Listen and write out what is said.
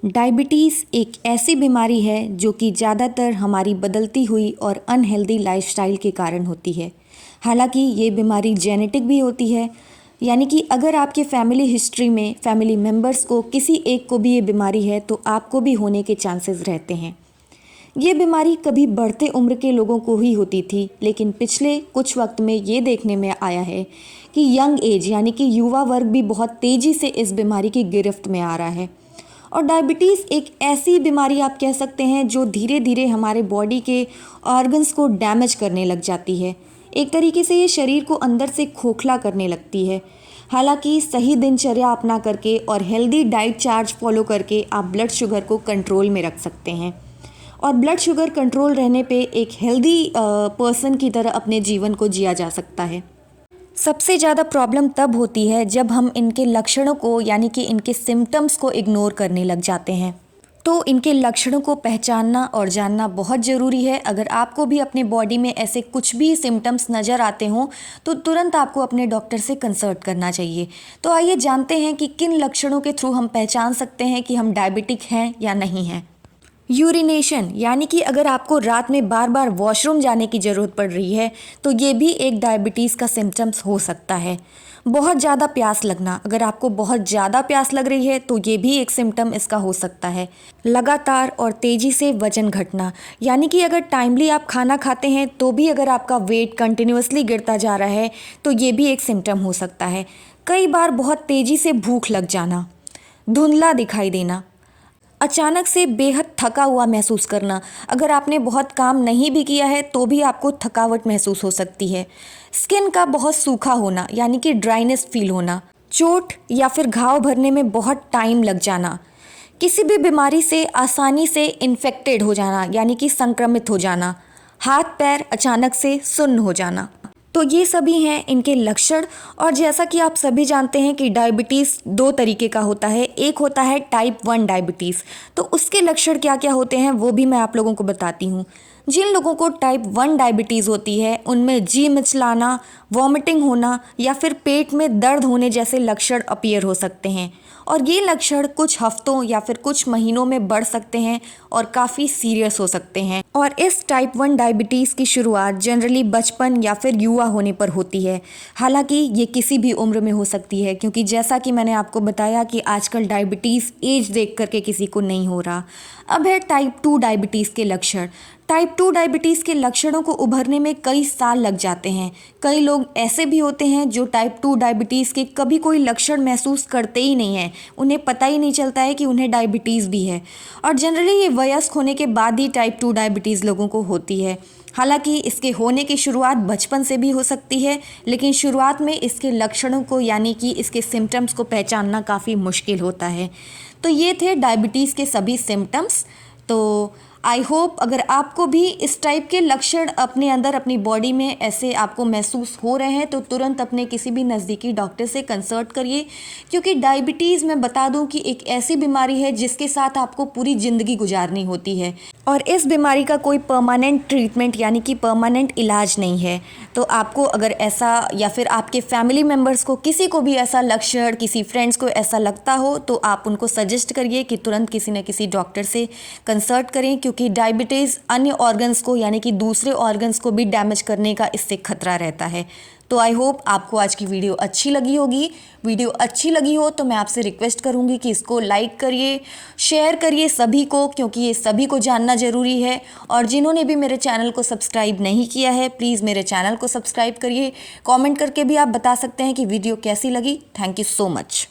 Diabetes एक ऐसी बीमारी है जो कि ज़्यादातर हमारी बदलती हुई और अनहेल्दी लाइफस्टाइल के कारण होती है। हालांकि ये बीमारी जेनेटिक भी होती है, यानी कि अगर आपके फैमिली हिस्ट्री में फैमिली मेम्बर्स को किसी एक को भी ये बीमारी है तो आपको भी होने के चांसेस रहते हैं। ये बीमारी कभी बढ़ते उम्र के लोगों को ही होती थी, लेकिन पिछले कुछ वक्त में ये देखने में आया है कि यंग एज यानी कि युवा वर्ग भी बहुत तेज़ी से इस बीमारी की गिरफ्त में आ रहा है। और डायबिटीज़ एक ऐसी बीमारी आप कह सकते हैं जो धीरे धीरे हमारे बॉडी के ऑर्गन्स को डैमेज करने लग जाती है। एक तरीके से ये शरीर को अंदर से खोखला करने लगती है। हालांकि सही दिनचर्या अपना करके और हेल्दी डाइट चार्ट फॉलो करके आप ब्लड शुगर को कंट्रोल में रख सकते हैं। और ब्लड शुगर कंट्रोल रहने पे एक हेल्दी पर्सन की तरह अपने जीवन को जिया जा सकता है। सबसे ज़्यादा प्रॉब्लम तब होती है जब हम इनके लक्षणों को यानी कि इनके सिम्टम्स को इग्नोर करने लग जाते हैं। तो इनके लक्षणों को पहचानना और जानना बहुत ज़रूरी है। अगर आपको भी अपने बॉडी में ऐसे कुछ भी सिम्टम्स नज़र आते हों तो तुरंत आपको अपने डॉक्टर से कंसल्ट करना चाहिए। तो आइए जानते हैं कि किन लक्षणों के थ्रू हम पहचान सकते हैं कि हम डायबिटिक हैं या नहीं हैं। यूरिनेशन यानी कि अगर आपको रात में बार बार वॉशरूम जाने की ज़रूरत पड़ रही है तो ये भी एक डायबिटीज़ का सिम्टम्स हो सकता है। बहुत ज़्यादा प्यास लगना, अगर आपको बहुत ज़्यादा प्यास लग रही है तो ये भी एक सिम्टम इसका हो सकता है। लगातार और तेज़ी से वज़न घटना, यानी कि अगर टाइमली आप खाना खाते हैं तो भी अगर आपका वेट कंटिन्यूअसली गिरता जा रहा है तो ये भी एक सिम्टम हो सकता है। कई बार बहुत तेज़ी से भूख लग जाना, धुंधला दिखाई देना, अचानक से बेहद थका हुआ महसूस करना, अगर आपने बहुत काम नहीं भी किया है तो भी आपको थकावट महसूस हो सकती है। स्किन का बहुत सूखा होना यानी कि ड्राइनेस फील होना, चोट या फिर घाव भरने में बहुत टाइम लग जाना, किसी भी बीमारी से आसानी से इन्फेक्टेड हो जाना यानी कि संक्रमित हो जाना, हाथ पैर अचानक से सुन्न हो जाना। तो ये सभी हैं इनके लक्षण। और जैसा कि आप सभी जानते हैं कि डायबिटीज़ दो तरीके का होता है। एक होता है टाइप 1 डायबिटीज़, तो उसके लक्षण क्या क्या होते हैं वो भी मैं आप लोगों को बताती हूँ। जिन लोगों को टाइप 1 डायबिटीज़ होती है उनमें जी मिचलाना, वॉमिटिंग होना या फिर पेट में दर्द होने जैसे लक्षण अपीयर हो सकते हैं। और ये लक्षण कुछ हफ्तों या फिर कुछ महीनों में बढ़ सकते हैं और काफ़ी सीरियस हो सकते हैं। और इस टाइप 1 डायबिटीज़ की शुरुआत जनरली बचपन या फिर युवा होने पर होती है। हालांकि ये किसी भी उम्र में हो सकती है, क्योंकि जैसा कि मैंने आपको बताया कि आजकल डायबिटीज़ एज देख करके किसी को नहीं हो रहा। अब है टाइप 2 डायबिटीज़ के लक्षण। टाइप 2 डायबिटीज़ के लक्षणों को उभरने में कई साल लग जाते हैं। कई लोग ऐसे भी होते हैं जो टाइप 2 डायबिटीज़ के कभी कोई लक्षण महसूस करते ही नहीं हैं, उन्हें पता ही नहीं चलता है कि उन्हें डायबिटीज़ भी है। और जनरली ये वयस्क होने के बाद ही टाइप 2 डायबिटीज़ लोगों को होती है। हालांकि इसके होने की शुरुआत बचपन से भी हो सकती है, लेकिन शुरुआत में इसके लक्षणों को यानी कि इसके सिम्टम्स को पहचानना काफ़ी मुश्किल होता है। तो ये थे डायबिटीज़ के सभी सिम्टम्स। तो आई होप अगर आपको भी इस टाइप के लक्षण अपने अंदर अपनी बॉडी में ऐसे आपको महसूस हो रहे हैं तो तुरंत अपने किसी भी नज़दीकी डॉक्टर से कंसल्ट करिए, क्योंकि डायबिटीज़ मैं बता दूं कि एक ऐसी बीमारी है जिसके साथ आपको पूरी ज़िंदगी गुजारनी होती है। और इस बीमारी का कोई परमानेंट ट्रीटमेंट यानी कि परमानेंट इलाज नहीं है। तो आपको अगर ऐसा या फिर आपके फैमिली मेम्बर्स को किसी को भी ऐसा लक्षण, किसी फ्रेंड्स को ऐसा लगता हो तो आप उनको सजेस्ट करिए कि तुरंत किसी न किसी डॉक्टर से कंसल्ट करें, क्योंकि डायबिटीज़ अन्य ऑर्गन्स को यानी कि दूसरे ऑर्गन्स को भी डैमेज करने का इससे खतरा रहता है। तो आई होप आपको आज की वीडियो अच्छी लगी होगी। वीडियो अच्छी लगी हो तो मैं आपसे रिक्वेस्ट करूंगी कि इसको लाइक करिए, शेयर करिए सभी को, क्योंकि ये सभी को जानना ज़रूरी है। और जिन्होंने भी मेरे चैनल को सब्सक्राइब नहीं किया है प्लीज़ मेरे चैनल को सब्सक्राइब करिए। कमेंट करके भी आप बता सकते हैं कि वीडियो कैसी लगी। Thank you so much.